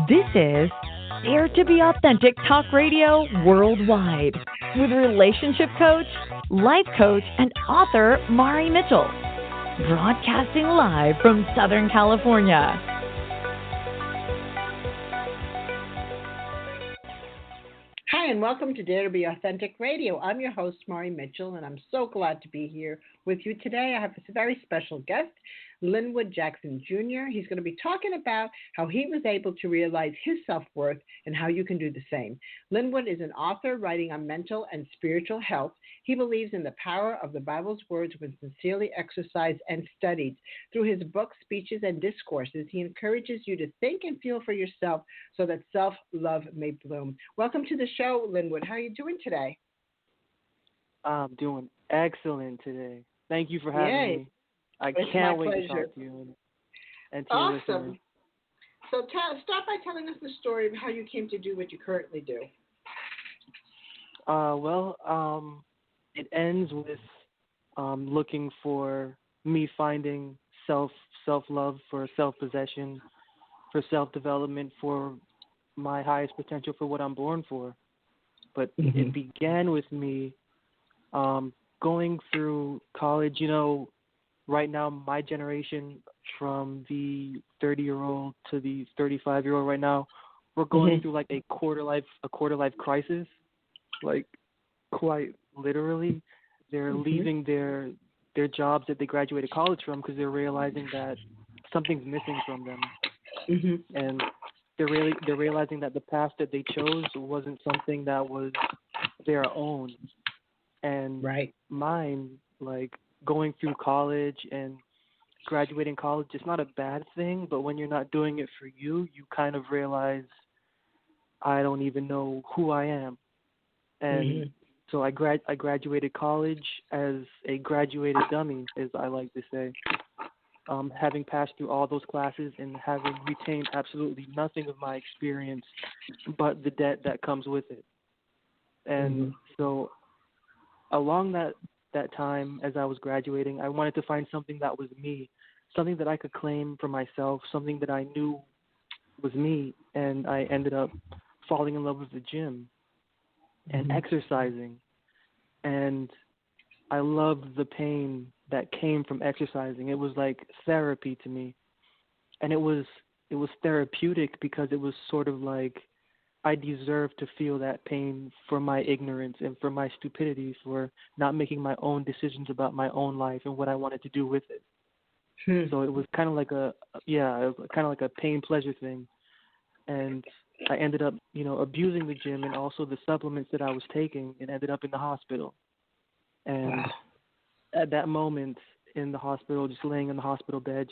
This is Dare to be Authentic Talk Radio Worldwide with relationship coach, life coach, and author Mari Mitchell. Broadcasting live from Southern California. Hi, and welcome to Dare to be Authentic Radio. I'm your host, Mari Mitchell, and I'm so glad to be here with you today. I have a very special guest, Linwood Jackson Jr. He's going to be talking about how he was able to realize his self-worth and how you can do the same. Linwood is an author writing on mental and spiritual health. He believes in the power of the Bible's words when sincerely exercised and studied. Through his books, speeches, and discourses, he encourages you to think and feel for yourself so that self-love may bloom. Welcome to the show, Linwood. How are you doing today? I'm doing excellent today. Thank you for having me. I can't wait to talk to you and to your listeners. So start by telling us the story of how you came to do what you currently do. It ends with looking for me finding self-love, for self-possession, for self-development, for my highest potential, for what I'm born for. But it began with me going through college. You know, right now, my generation, from the 30-year-old to the 35-year-old right now, we're going through like a quarter life crisis. Like, quite literally, they're leaving their jobs that they graduated college from because they're realizing that something's missing from them, and they're realizing that the path that they chose wasn't something that was their own. And mine, like, going through college and graduating college, it's not a bad thing, but when you're not doing it for you, you kind of realize, I don't even know who I am. And so I graduated college as a graduated dummy, as I like to say, having passed through all those classes and having retained absolutely nothing of my experience but the debt that comes with it. And so along that time, as I was graduating, I wanted to find something that was me, something that I could claim for myself, something that I knew was me. And I ended up falling in love with the gym and exercising. And I loved the pain that came from exercising. It was like therapy to me. And it was therapeutic because it was sort of like I deserve to feel that pain for my ignorance and for my stupidity, for not making my own decisions about my own life and what I wanted to do with it. So it was kind of like a pain pleasure thing. And I ended up, abusing the gym and also the supplements that I was taking, and ended up in the hospital. And at that moment in the hospital, just laying in the hospital bed,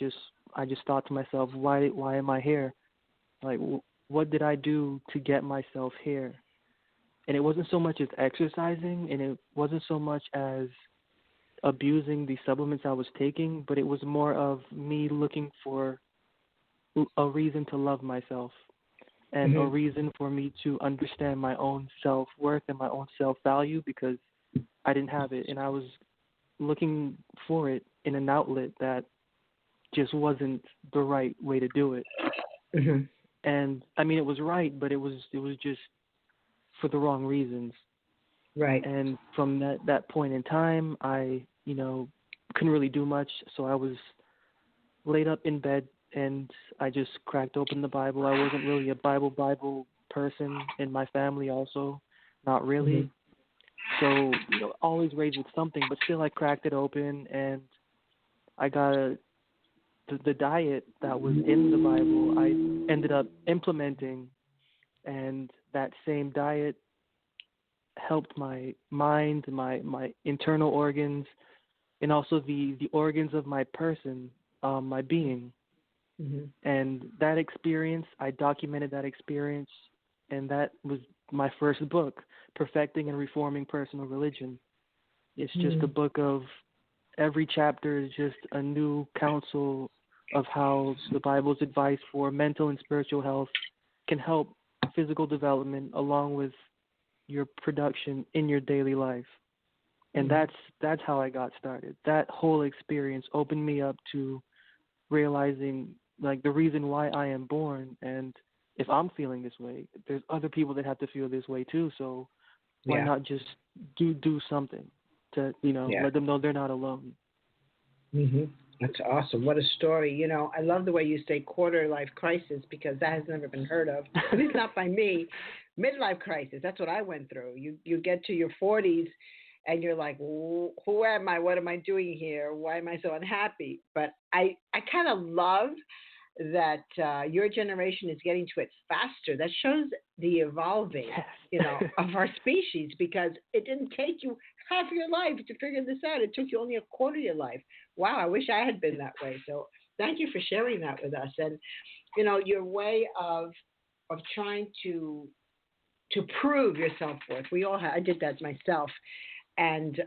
I just thought to myself, why am I here? Like, what did I do to get myself here? And it wasn't so much as exercising, and it wasn't so much as abusing the supplements I was taking, but it was more of me looking for a reason to love myself and a reason for me to understand my own self-worth and my own self-value, because I didn't have it, and I was looking for it in an outlet that just wasn't the right way to do it. And I mean, it was right, but it was just for the wrong reasons. Right. And from that point in time, I, couldn't really do much. So I was laid up in bed, and I just cracked open the Bible. I wasn't really a Bible person in my family also, not really. So, always raised with something, but still I cracked it open, and I got the diet that was in the Bible, I ended up implementing, and that same diet helped my mind, my internal organs, and also the organs of my person, my being. And that experience, I documented that experience, and that was my first book, Perfecting and Reforming Personal Religion. It's just a book of, every chapter is just a new counsel of how the Bible's advice for mental and spiritual health can help physical development along with your production in your daily life. And that's how I got started. That whole experience opened me up to realizing like the reason why I am born, and if I'm feeling this way, there's other people that have to feel this way too. So why not just do something to let them know they're not alone. That's awesome. What a story. I love the way you say quarter life crisis, because that has never been heard of. At least not by me. Midlife crisis. That's what I went through. You get to your 40s and you're like, who am I? What am I doing here? Why am I so unhappy? But I kind of love that your generation is getting to it faster. That shows the evolving, of our species, because it didn't take you half your life to figure this out. It took you only a quarter of your life. Wow, I wish I had been that way. So thank you for sharing that with us. And, your way of trying to prove your self-worth. I did that myself. And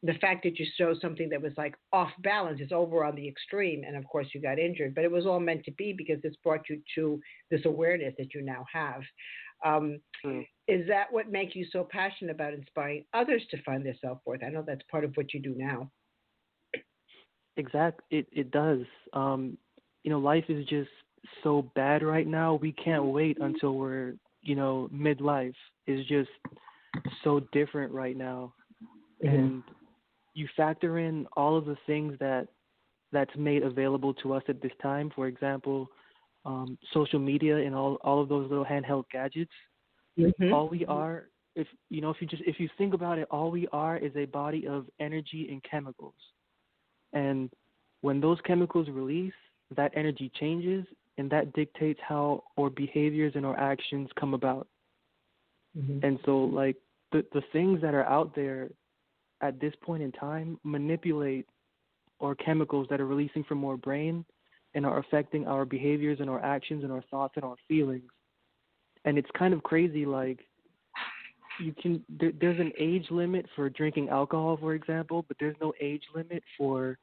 the fact that you show something that was like off balance is over on the extreme. And of course you got injured, but it was all meant to be, because this brought you to this awareness that you now have. Is that what makes you so passionate about inspiring others to find their self-worth? I know that's part of what you do now. Exactly. It does. Life is just so bad right now. We can't wait until we're, midlife. Is just so different right now. And you factor in all of the things that's made available to us at this time. For example, social media and all of those little handheld gadgets. All we are, if you think about it, all we are is a body of energy and chemicals. And when those chemicals release, that energy changes, and that dictates how our behaviors and our actions come about. And so, like, the things that are out there at this point in time manipulate our chemicals that are releasing from our brain and are affecting our behaviors and our actions and our thoughts and our feelings. And it's kind of crazy. Like, there's an age limit for drinking alcohol, for example, but there's no age limit for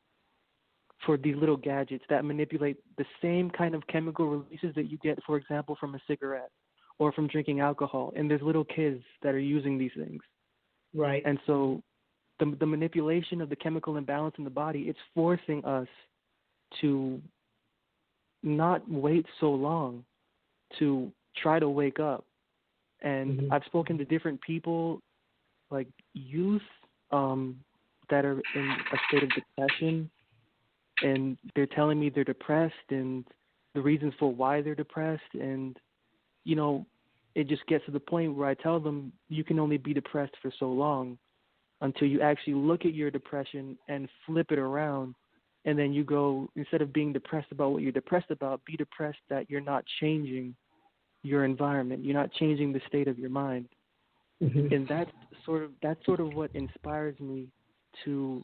these little gadgets that manipulate the same kind of chemical releases that you get, for example, from a cigarette or from drinking alcohol. And there's little kids that are using these things. Right. And so the manipulation of the chemical imbalance in the body, it's forcing us to not wait so long to try to wake up. And I've spoken to different people, like youth, that are in a state of depression, and they're telling me they're depressed and the reasons for why they're depressed. And, it just gets to the point where I tell them you can only be depressed for so long until you actually look at your depression and flip it around. And then you go, instead of being depressed about what you're depressed about, be depressed that you're not changing your environment. You're not changing the state of your mind. And that's sort of what inspires me to,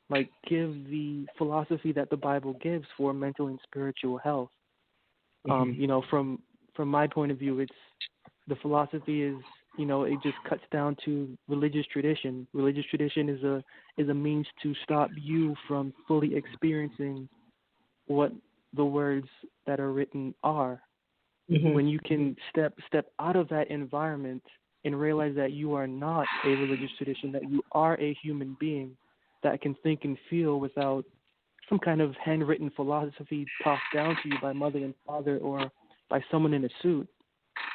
like, give the philosophy that the Bible gives for mental and spiritual health. From my point of view, the philosophy is, it just cuts down to religious tradition. Religious tradition is a means to stop you from fully experiencing what the words that are written are. When you can step out of that environment and realize that you are not a religious tradition, that you are a human being that can think and feel without some kind of handwritten philosophy tossed down to you by mother and father or by someone in a suit,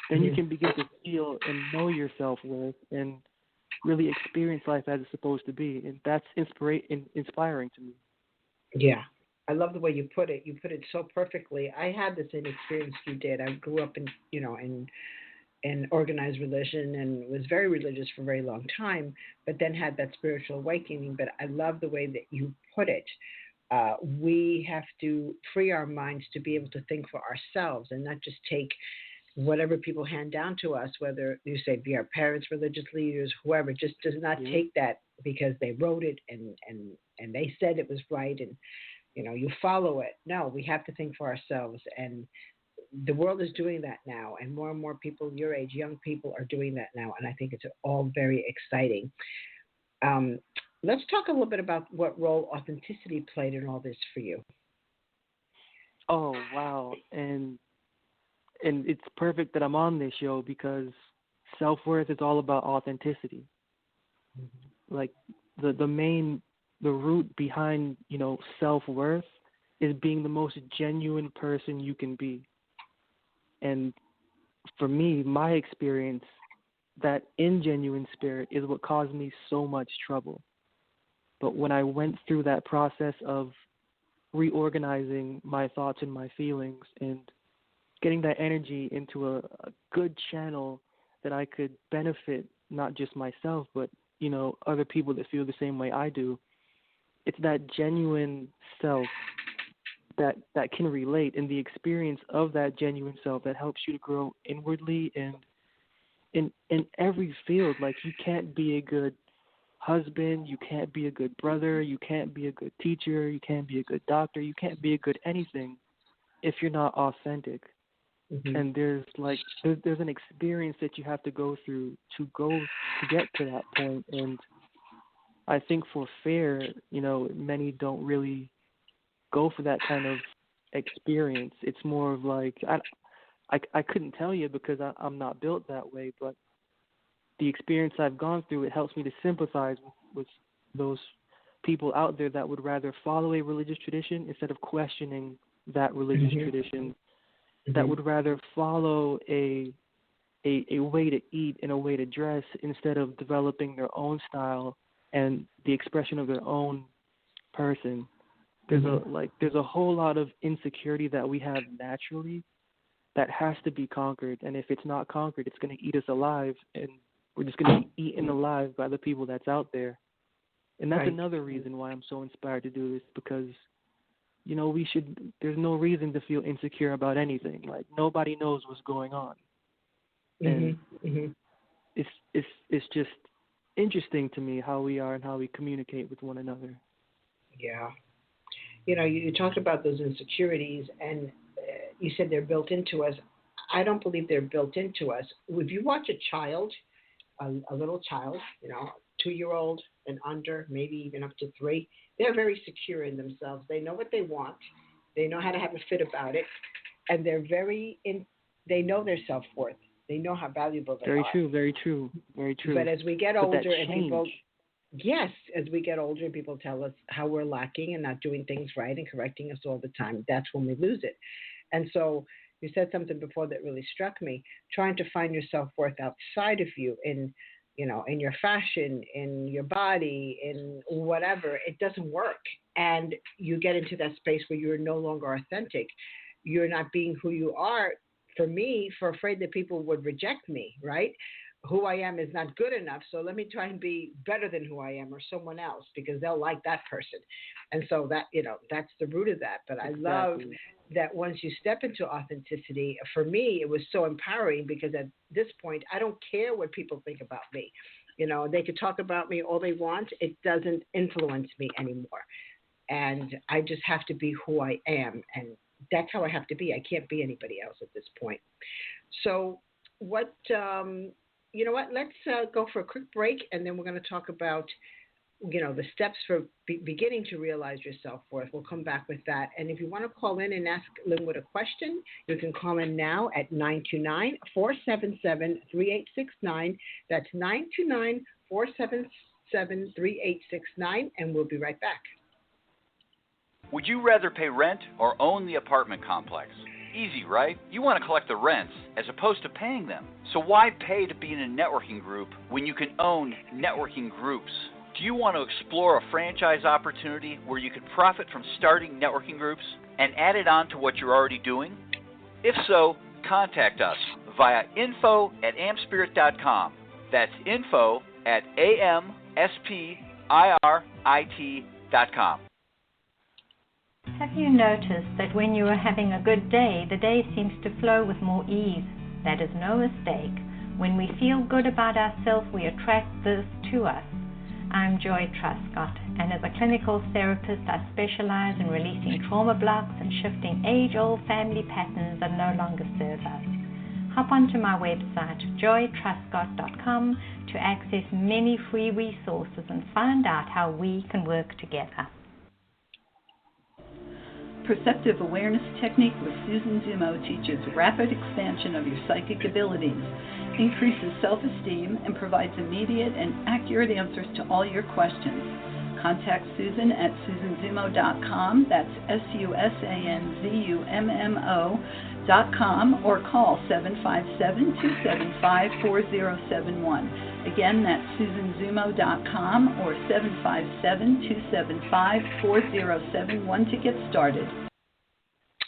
then you can begin to feel and know your self-worth and really experience life as it's supposed to be. And that's inspiring to me. Yeah. I love the way you put it. You put it so perfectly. I had the same experience you did. I grew up in organized religion and was very religious for a very long time, but then had that spiritual awakening. But I love the way that you put it. We have to free our minds to be able to think for ourselves and not just take whatever people hand down to us, whether you say be our parents, religious leaders, whoever, just does not take that because they wrote it and they said it was right and you follow it. No, we have to think for ourselves, and the world is doing that now, and more people your age, young people, are doing that now, and I think it's all very exciting. Let's talk a little bit about what role authenticity played in all this for you. Oh, wow. And it's perfect that I'm on this show because self-worth is all about authenticity. like the root behind, self-worth is being the most genuine person you can be. And for me, my experience, that ingenuine spirit is what caused me so much trouble. But when I went through that process of reorganizing my thoughts and my feelings and getting that energy into a good channel that I could benefit not just myself, but, other people that feel the same way I do, it's that genuine self that can relate, and the experience of that genuine self that helps you to grow inwardly and in every field. Like, you can't be a good husband, you can't be a good brother, you can't be a good teacher, you can't be a good doctor, you can't be a good anything if you're not authentic. Mm-hmm. And there's an experience that you have to go through to get to that point. And I think for fair, many don't really go for that kind of experience. It's more of like, I couldn't tell you because I'm not built that way, but the experience I've gone through, it helps me to sympathize with those people out there that would rather follow a religious tradition instead of questioning that religious mm-hmm. tradition, mm-hmm. that would rather follow a way to eat and a way to dress instead of developing their own style and the expression of their own person. There's mm-hmm. there's a whole lot of insecurity that we have naturally that has to be conquered, and if it's not conquered, it's going to eat us alive, and we're just going to be eaten alive by the people that's out there. And that's right. Another reason why I'm so inspired to do this, because there's no reason to feel insecure about anything. Like, nobody knows what's going on. And mm-hmm. It's just interesting to me how we are and how we communicate with one another. Yeah. You talked about those insecurities, and you said they're built into us. I don't believe they're built into us. If you watch a child, a little child, 2-year-old and under, maybe even up to 3, they're very secure in themselves. They know what they want. They know how to have a fit about it, and they know their self-worth. They know how valuable they are. Very true. But as we get older and people... Yes, as we get older, people tell us how we're lacking and not doing things right and correcting us all the time. That's when we lose it. And so you said something before that really struck me, trying to find your self-worth outside of you in your fashion, in your body, in whatever. It doesn't work. And you get into that space where you're no longer authentic. You're not being who you are. For me, afraid that people would reject me, right? Who I am is not good enough, so let me try and be better than who I am or someone else because they'll like that person. And so that, that's the root of that. But exactly. I love that once you step into authenticity, for me, it was so empowering because at this point, I don't care what people think about me. They could talk about me all they want. It doesn't influence me anymore. And I just have to be who I am. And that's how I have to be. I can't be anybody else at this point. So what... you know what? Let's go for a quick break, and then we're going to talk about, the steps for beginning to realize your self-worth. We'll come back with that. And if you want to call in and ask Linwood a question, you can call in now at 929-477-3869. That's 929-477-3869, and we'll be right back. Would you rather pay rent or own the apartment complex? Easy, right? You want to collect the rents as opposed to paying them. So why pay to be in a networking group when you can own networking groups? Do you want to explore a franchise opportunity where you can profit from starting networking groups and add it on to what you're already doing? If so, contact us via info@amspirit.com. That's info@amspirit.com. Have you noticed that when you are having a good day, the day seems to flow with more ease? That is no mistake. When we feel good about ourselves, we attract this to us. I'm Joy Truscott, and as a clinical therapist, I specialize in releasing trauma blocks and shifting age-old family patterns that no longer serve us. Hop onto my website, joytruscott.com, to access many free resources and find out how we can work together. Perceptive awareness technique with Susan Zumo teaches rapid expansion of your psychic abilities, increases self-esteem, and provides immediate and accurate answers to all your questions. Contact Susan at susanzumo.com, that's SUSANZUMMO.com, or call 757-275-4071. Again, that's susanzumo.com or 757-275-4071 to get started.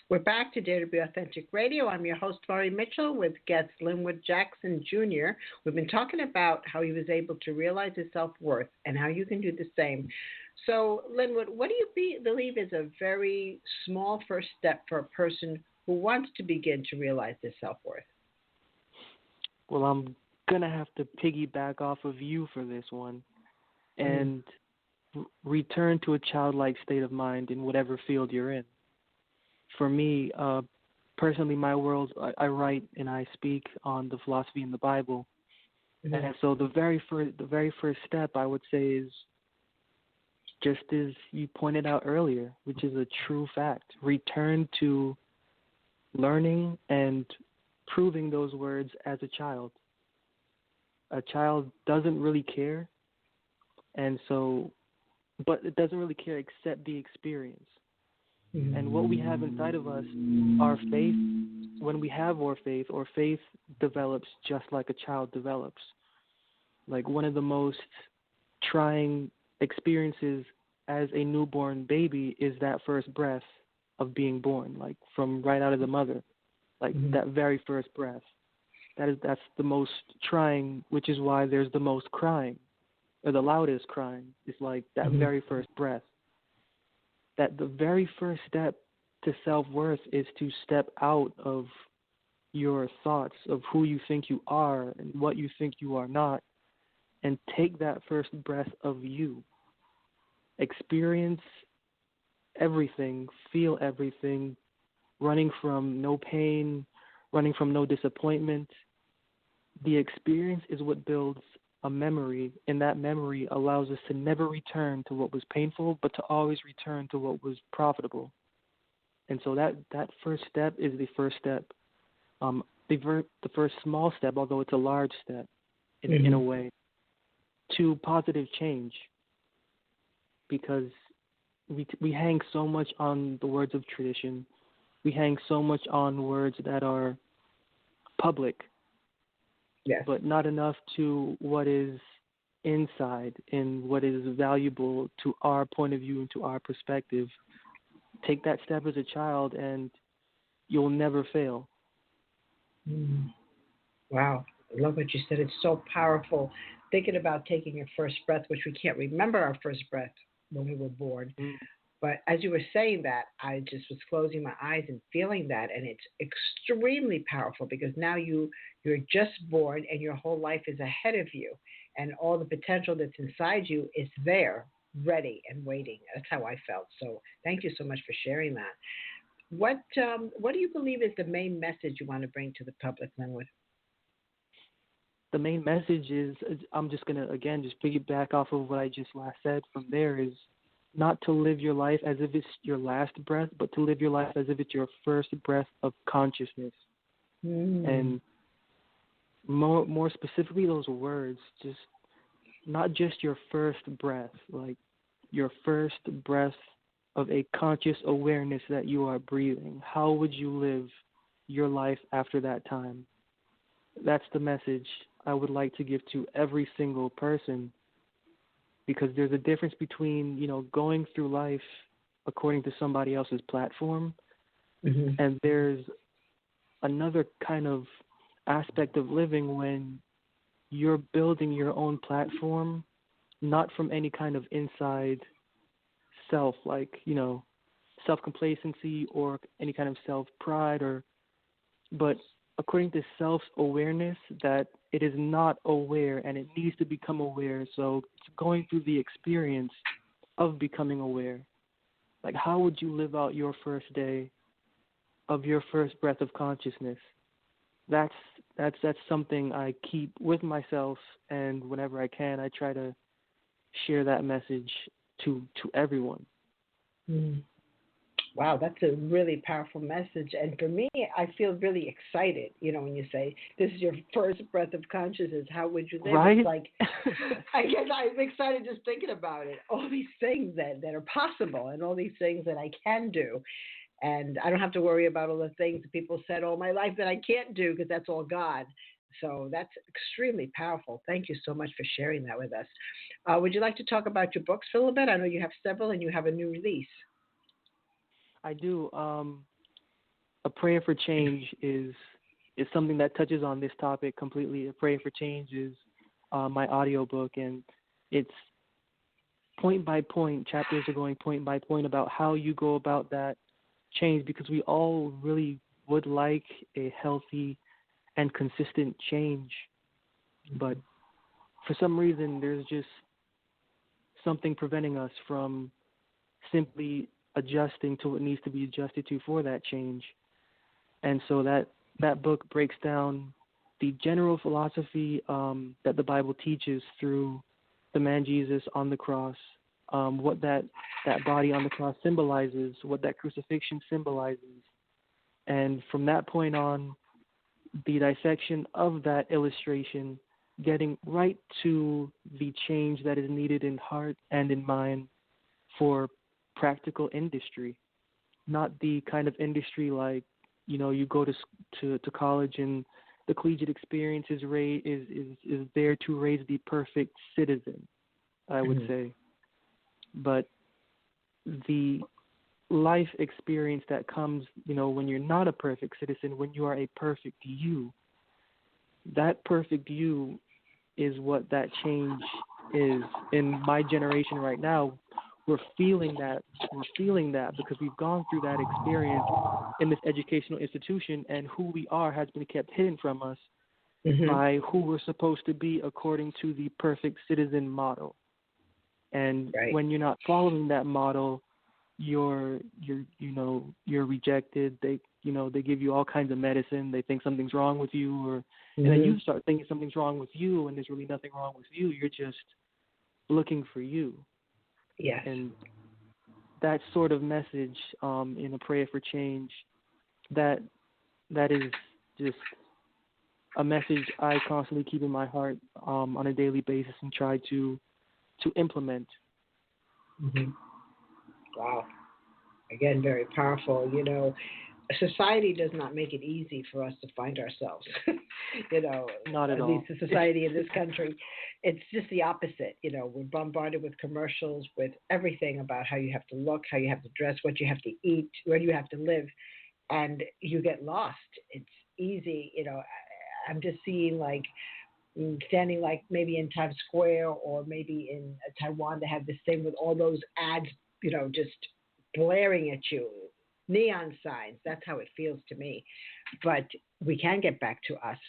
We're back to Dare to Be Authentic Radio. I'm your host, Mari Mitchell, with guest Linwood Jackson Jr. We've been talking about how he was able to realize his self-worth and how you can do the same. So, Linwood, what do you believe is a very small first step for a person who wants to begin to realize their self-worth? Well, I'm going to have to piggyback off of you for this one and return to a childlike state of mind in whatever field you're in. For me, personally, my world, I write and I speak on the philosophy in the Bible. And so the very first step, I would say, is just as you pointed out earlier, which is a true fact. Return to learning and proving those words as a child. A child doesn't really care, but it doesn't really care except the experience. And what we have inside of us, our faith, when we have our faith develops just like a child develops. Like one of the most trying experiences as a newborn baby is that first breath of being born, like from right out of the mother, like that very first breath. That's the most trying, which is why there's the most crying, or the loudest crying. It's like that very first breath. That the very first step to self-worth is to step out of your thoughts of who you think you are and what you think you are not, and take that first breath of you. Experience everything, feel everything, running from no pain, running from no disappointment. The experience is what builds a memory, and that memory allows us to never return to what was painful, but to always return to what was profitable. And so that first step is the first step, the first small step, although it's a large step in a way, to positive change. Because we hang so much on the words of tradition. We hang so much on words that are public. Yes. But not enough to what is inside and what is valuable to our point of view and to our perspective. Take that step as a child and you'll never fail. Wow. I love what you said. It's so powerful. Thinking about taking your first breath, which we can't remember our first breath when we were born. But as you were saying that, I just was closing my eyes and feeling that, and it's extremely powerful because now you're just born and your whole life is ahead of you, and all the potential that's inside you is there, ready and waiting. That's how I felt. So thank you so much for sharing that. What do you believe is the main message you want to bring to the public, Linwood? The main message is, I'm just going to, again, just piggyback off of what I just last said from there, is not to live your life as if it's your last breath, but to live your life as if it's your first breath of consciousness. And more specifically, those words, just not just your first breath, like your first breath of a conscious awareness that you are breathing. How would you live your life after that time? That's the message I would like to give to every single person, because there's a difference between, going through life according to somebody else's platform, and there's another kind of aspect of living when you're building your own platform, not from any kind of inside self, like, self-complacency or any kind of self-pride, but according to self-awareness, that it is not aware and it needs to become aware. So it's going through the experience of becoming aware. Like, how would you live out your first day of your first breath of consciousness? That's something I keep with myself, and whenever I can, I try to share that message to everyone. Wow, that's a really powerful message. And for me, I feel really excited, when you say this is your first breath of consciousness, how would you live? Right? It's like, I guess I'm excited just thinking about it. All these things that are possible and all these things that I can do. And I don't have to worry about all the things that people said all my life that I can't do because that's all God. So that's extremely powerful. Thank you so much for sharing that with us. Would you like to talk about your books for a little bit? I know you have several and you have a new release. I do. A Prayer for Change is something that touches on this topic completely. A Prayer for Change is my audiobook, and it's point by point. Chapters are going point by point about how you go about that change, because we all really would like a healthy and consistent change. But for some reason, there's just something preventing us from simply adjusting to what needs to be adjusted to for that change. And so that book breaks down the general philosophy that the Bible teaches through the man Jesus on the cross, what that body on the cross symbolizes, what that crucifixion symbolizes. And from that point on, the dissection of that illustration, getting right to the change that is needed in heart and in mind for practical industry, not the kind of industry like, you go to college and the collegiate experience is there to raise the perfect citizen, I would say. But the life experience that comes, when you're not a perfect citizen, when you are a perfect you, that perfect you is what that change is. In my generation right now, we're feeling that because we've gone through that experience in this educational institution, and who we are has been kept hidden from us by who we're supposed to be according to the perfect citizen model. And when you're not following that model, you're rejected. They give you all kinds of medicine. They think something's wrong with you, and then you start thinking something's wrong with you, and there's really nothing wrong with you. You're just looking for you. Yes. And that sort of message in A Prayer for Change, that is just a message I constantly keep in my heart on a daily basis and try to implement. Wow. Again, very powerful. Society does not make it easy for us to find ourselves. Not at all. At least the society in this country, it's just the opposite. We're bombarded with commercials, with everything about how you have to look, how you have to dress, what you have to eat, where you have to live, and you get lost. It's easy. I'm just seeing standing maybe in Times Square or maybe in Taiwan, they have this thing with all those ads, just blaring at you. Neon signs, that's how it feels to me. But we can get back to us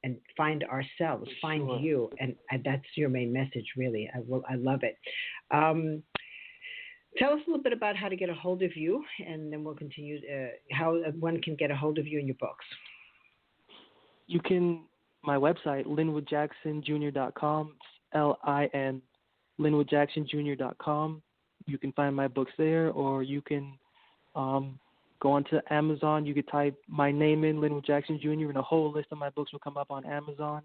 and find ourselves, find you, and that's your main message, really. I love it. Tell us a little bit about how to get a hold of you, and then we'll continue how one can get a hold of you and your books. You can, my website, linwoodjacksonjr.com, LIN, linwoodjacksonjr.com. You can find my books there, or you can go onto Amazon. You could type my name in, Linwood Jackson Jr., and a whole list of my books will come up on Amazon.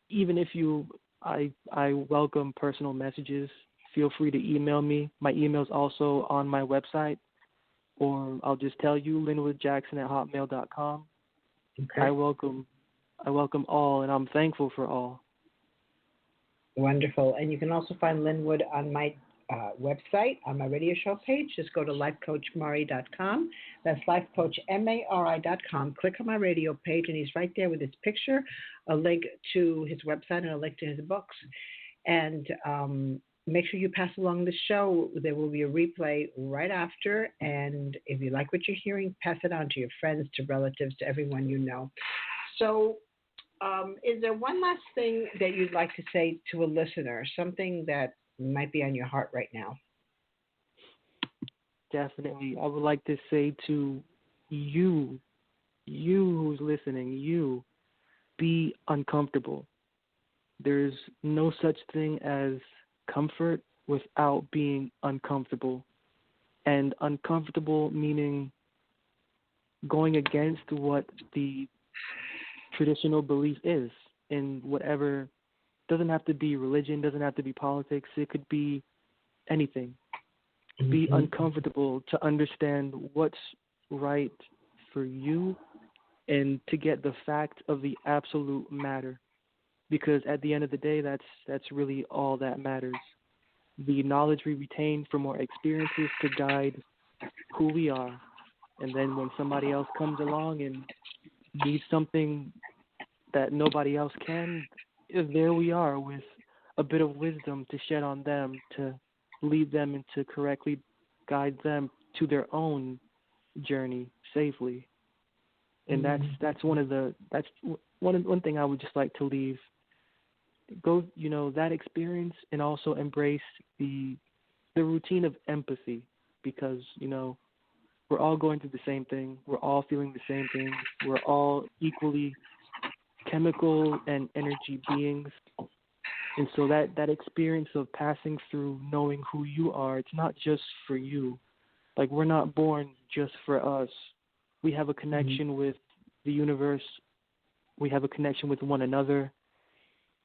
Even if I welcome personal messages. Feel free to email me. My email is also on my website, or I'll just tell you, linwoodjackson@hotmail.com. Okay. I welcome all, and I'm thankful for all. Wonderful. And you can also find Linwood on my website, on my radio show page. Just go to lifecoachmari.com. That's lifecoachmari.com. Click on my radio page, and he's right there with his picture, a link to his website, and a link to his books. And make sure you pass along the show. There will be a replay right after. And if you like what you're hearing, pass it on to your friends, to relatives, to everyone you know. So is there one last thing that you'd like to say to a listener, something that might be on your heart right now? Definitely. I would like to say to you who's listening, you, be uncomfortable. There's no such thing as comfort without being uncomfortable. And uncomfortable meaning going against what the traditional belief is in whatever. Doesn't have to be religion, doesn't have to be politics. It could be anything. Be uncomfortable to understand what's right for you and to get the fact of the absolute matter. Because at the end of the day, that's really all that matters. The knowledge we retain from our experiences to guide who we are. And then when somebody else comes along and needs something that nobody else can, there we are with a bit of wisdom to shed on them, to lead them and to correctly guide them to their own journey safely. And that's one thing I would just like to leave. Go, that experience, and also embrace the routine of empathy, because we're all going through the same thing. We're all feeling the same thing. We're all equally chemical and energy beings. And so that experience of passing through knowing who you are, it's not just for you. Like, we're not born just for us. We have a connection with the universe. We have a connection with one another.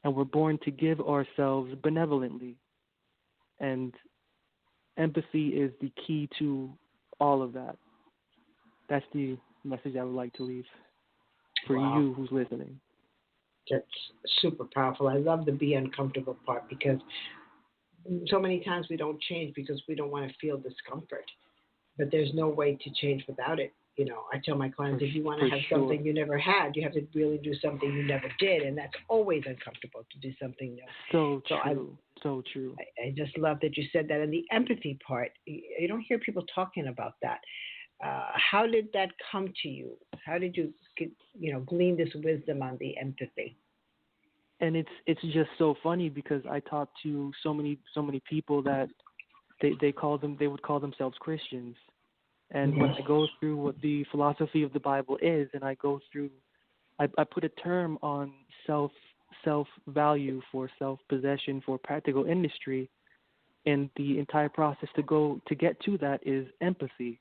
And we're born to give ourselves benevolently. And empathy is the key to all of that. That's the message I would like to leave for you who's listening. That's super powerful. I love the be uncomfortable part, because so many times we don't change because we don't want to feel discomfort. But there's no way to change without it. I tell my clients, if you want to have something you never had, you have to really do something you never did. And that's always uncomfortable, to do something new. So true. I just love that you said that. And the empathy part, you don't hear people talking about that. How did that come to you? How did you glean this wisdom on the empathy? And it's just so funny, because I talk to so many people that they would call themselves Christians. And when I go through what the philosophy of the Bible is, and I go through, I put a term on self-value, for self-possession, for practical industry, and the entire process to get to that is empathy.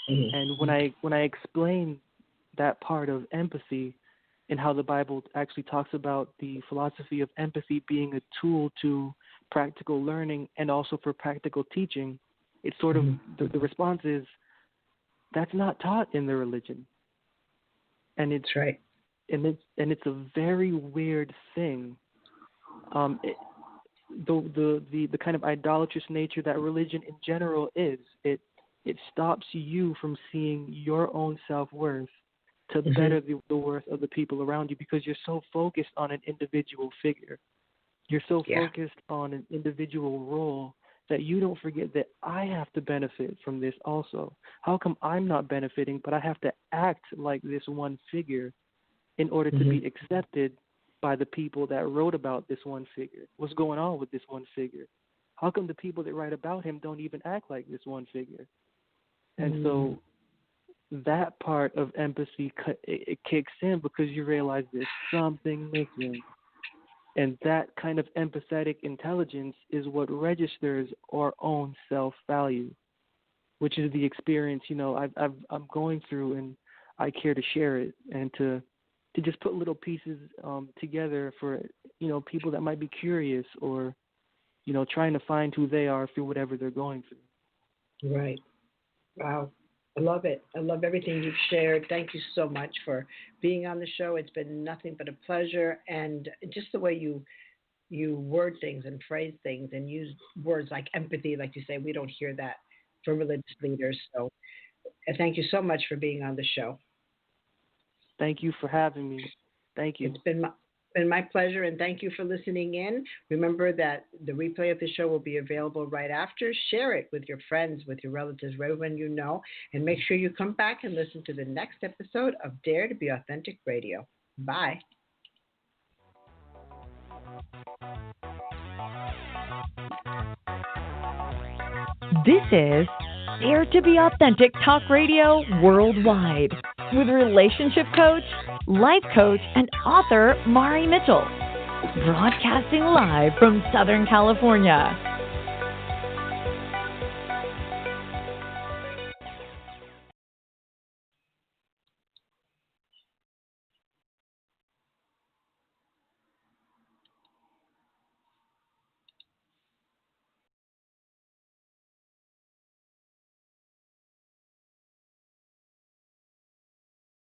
And when I explain that part of empathy and how the Bible actually talks about the philosophy of empathy being a tool to practical learning and also for practical teaching, it's sort of the response is, that's not taught in the religion. And it's right. And it's a very weird thing. The kind of idolatrous nature that religion in general is, it stops you from seeing your own self-worth to better the worth of the people around you, because you're so focused on an individual figure. You're so focused on an individual role that you don't forget that I have to benefit from this also. How come I'm not benefiting, but I have to act like this one figure in order to be accepted by the people that wrote about this one figure? What's going on with this one figure? How come the people that write about him don't even act like this one figure? And so that part of empathy, it kicks in because you realize there's something missing. And that kind of empathetic intelligence is what registers our own self-value, which is the experience, I'm going through, and I care to share it and to just put little pieces together for, people that might be curious or, trying to find who they are through whatever they're going through. Right. Wow. I love it. I love everything you've shared. Thank you so much for being on the show. It's been nothing but a pleasure. And just the way you word things and phrase things and use words like empathy, like you say, we don't hear that from religious leaders. So thank you so much for being on the show. Thank you for having me. Thank you. It's been my pleasure, and thank you for listening in. Remember that the replay of the show will be available right after. Share it with your friends, with your relatives, everyone you know, and make sure you come back and listen to the next episode of Dare to Be Authentic Radio. Bye. This is Dare to Be Authentic Talk Radio Worldwide with relationship coach, life coach, and author Mari Mitchell. Broadcasting live from Southern California.